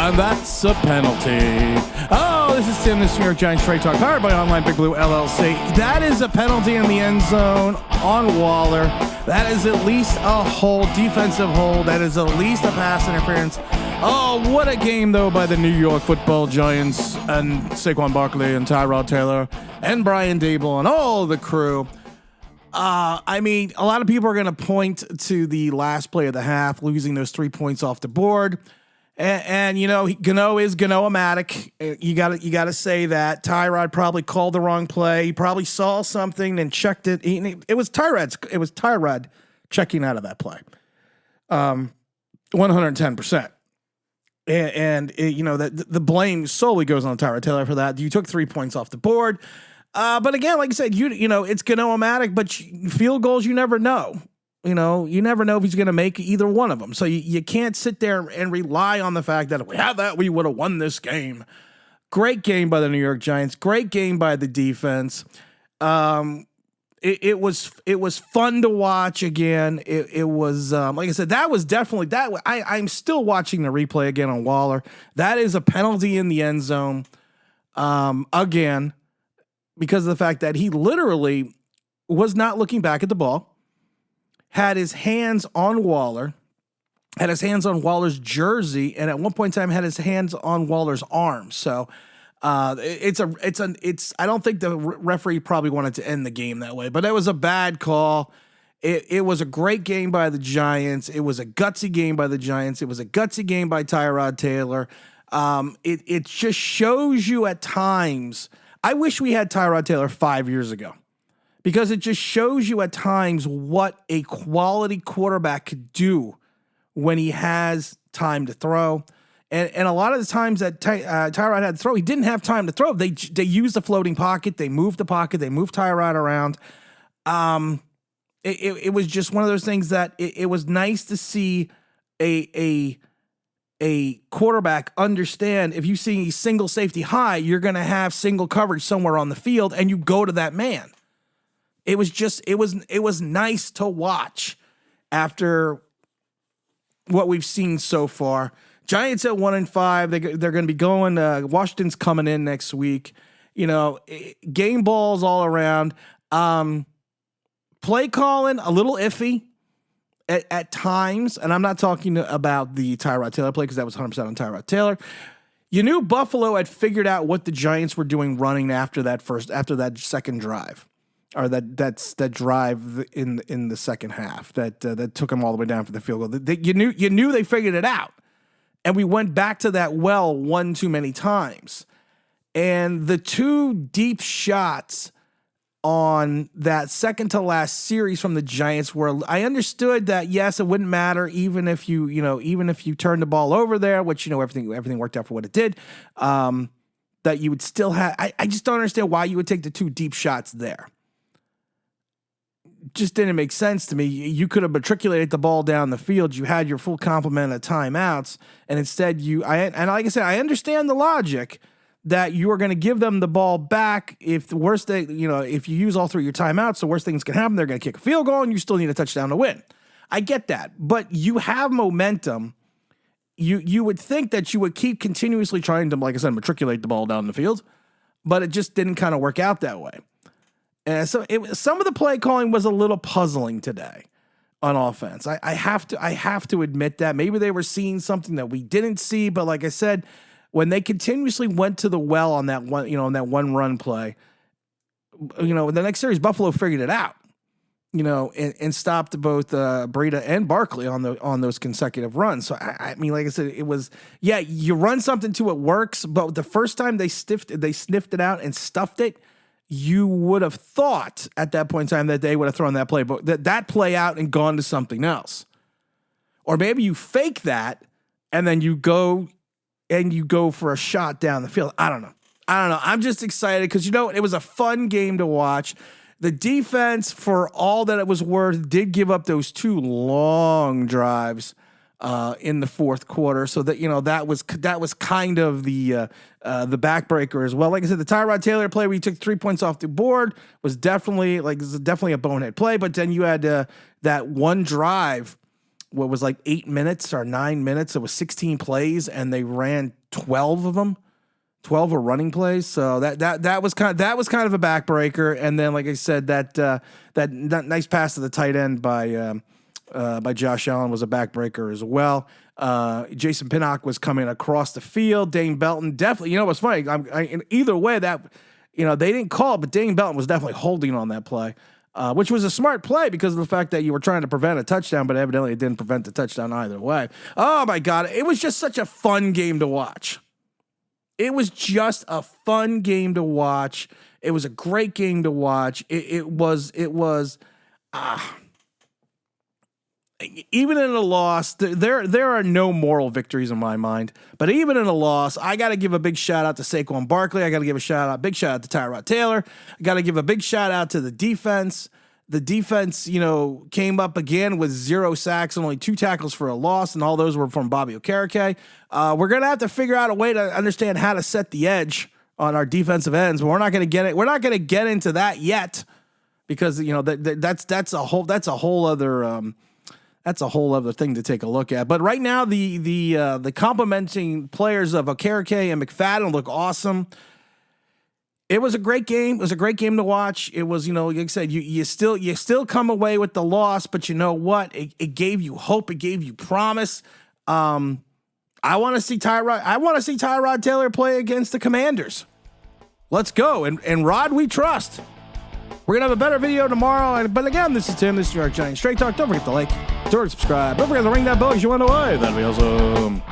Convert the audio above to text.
And that's a penalty. Oh, this is Tim, this New York Giants Trade Talk, powered by Online Big Blue LLC. That is a penalty in the end zone on Waller. That is at least a hold, defensive hold. That is at least a pass interference. Oh, what a game, though, by the New York Football Giants and Saquon Barkley and Tyrod Taylor and Brian Dable and all the crew. I mean, a lot of people are going to point to the last play of the half, losing those 3 points off the board. And you know, Gano is Gano-o-matic. You got to say that. Tyrod probably called the wrong play. He probably saw something and checked it. It was Tyrod checking out of that play. 110%. And you know, that the blame solely goes on Tyrod Taylor for that. You took 3 points off the board. But again, like I said, you know, it's Gano-o-matic, but field goals, you never know. You know, you never know if he's going to make either one of them. So you can't sit there and rely on the fact that if we had that, we would have won this game. Great game by the New York Giants. Great game by the defense. It was fun to watch again. It was, like I said, that was definitely that. I'm still watching the replay again on Waller. That is a penalty in the end zone. Again, because of the fact that he literally was not looking back at the ball. Had his hands on Waller, had his hands on Waller's jersey, and at one point in time had his hands on Waller's arm. So I don't think the referee probably wanted to end the game that way, but it was a bad call. It was a great game by the Giants. It was a gutsy game by the Giants. It was a gutsy game by Tyrod Taylor. It just shows you at times. I wish we had Tyrod Taylor 5 years ago. Because it just shows you at times what a quality quarterback could do when he has time to throw. And a lot of the times that Tyrod had to throw, he didn't have time to throw. They used the floating pocket. They moved the pocket. They moved Tyrod around. It was just one of those things that it was nice to see a quarterback understand if you see single safety high, you're going to have single coverage somewhere on the field, and you go to that man. It was nice to watch after what we've seen so far. Giants at 1-5. They're going to be going. Washington's coming in next week. You know, game balls all around. Play calling a little iffy at times, and I'm not talking about the Tyrod Taylor play because that was 100% on Tyrod Taylor. You knew Buffalo had figured out what the Giants were doing running after that second drive. Or that drive in the second half that took them all the way down for the field goal. You knew they figured it out, and we went back to that well one too many times. And the two deep shots on that second to last series from the Giants were. I understood that yes, it wouldn't matter even if you turned the ball over there, which everything worked out for what it did. That you would still have. I just don't understand why you would take the two deep shots there. Just didn't make sense to me. You could have matriculated the ball down the field. You had your full complement of timeouts, and instead like I said, I understand the logic that you are going to give them the ball back if the worst thing, if you use all three of your timeouts, the worst things can happen. They're going to kick a field goal, and you still need a touchdown to win. I get that, but you have momentum. You would think that you would keep continuously trying to, like I said, matriculate the ball down the field, but it just didn't kind of work out that way. And so some of the play calling was a little puzzling today on offense. I have to admit that maybe they were seeing something that we didn't see. But like I said, when they continuously went to the well on that one, on that one run play, the next series Buffalo figured it out, and stopped both Breida and Barkley on those consecutive runs. So I mean, like I said, it was you run something to it works, but the first time they sniffed it out and stuffed it. You would have thought at that point in time that they would have thrown that play, but that play out and gone to something else. Or maybe you fake that and then you go for a shot down the field. I don't know. I'm just excited because, it was a fun game to watch. The defense, for all that it was worth, did give up those two long drives in the fourth quarter. So that, that was kind of the backbreaker as well. Like I said, the Tyrod Taylor play where he took 3 points off the board was definitely a bonehead play. But then you had that one drive what was like 8 minutes or 9 minutes. It was 16 plays, and they ran 12 of them. 12 were running plays. So that was kind of a backbreaker. And then, like I said, that nice pass to the tight end by Josh Allen was a backbreaker as well. Jason Pinnock was coming across the field. Dane Belton definitely, you know what's funny? In either way, that, you know, they didn't call, but Dane Belton was definitely holding on that play, which was a smart play because of the fact that you were trying to prevent a touchdown, but evidently it didn't prevent the touchdown either way. Oh my God. It was just such a fun game to watch. It was just a fun game to watch. It was a great game to watch. It was even in a loss, there are no moral victories in my mind. But even in a loss, I got to give a big shout out to Saquon Barkley. I got to give a big shout out to Tyrod Taylor. I got to give a big shout out to the defense. The defense, you know, came up again with 0 sacks and only 2 tackles for a loss, and all those were from Bobby Okereke. We're gonna have to figure out a way to understand how to set the edge on our defensive ends, but we're not gonna get it. We're not gonna get into that yet because, you know, that's a whole other thing to take a look at. But right now, the complimenting players of Okereke and McFadden look awesome. It was a great game. It was a great game to watch. It was, you know, like I said, you still come away with the loss, but you know what? It gave you hope. It gave you promise. I want to see Tyrod Taylor play against the Commanders. Let's go. And Rod, we trust. We're gonna have a better video tomorrow. But again, this is Tim. This is New York Giants Straight Talk. Don't forget to like, subscribe. Don't forget to ring that bell if you want to know why. That'd be awesome.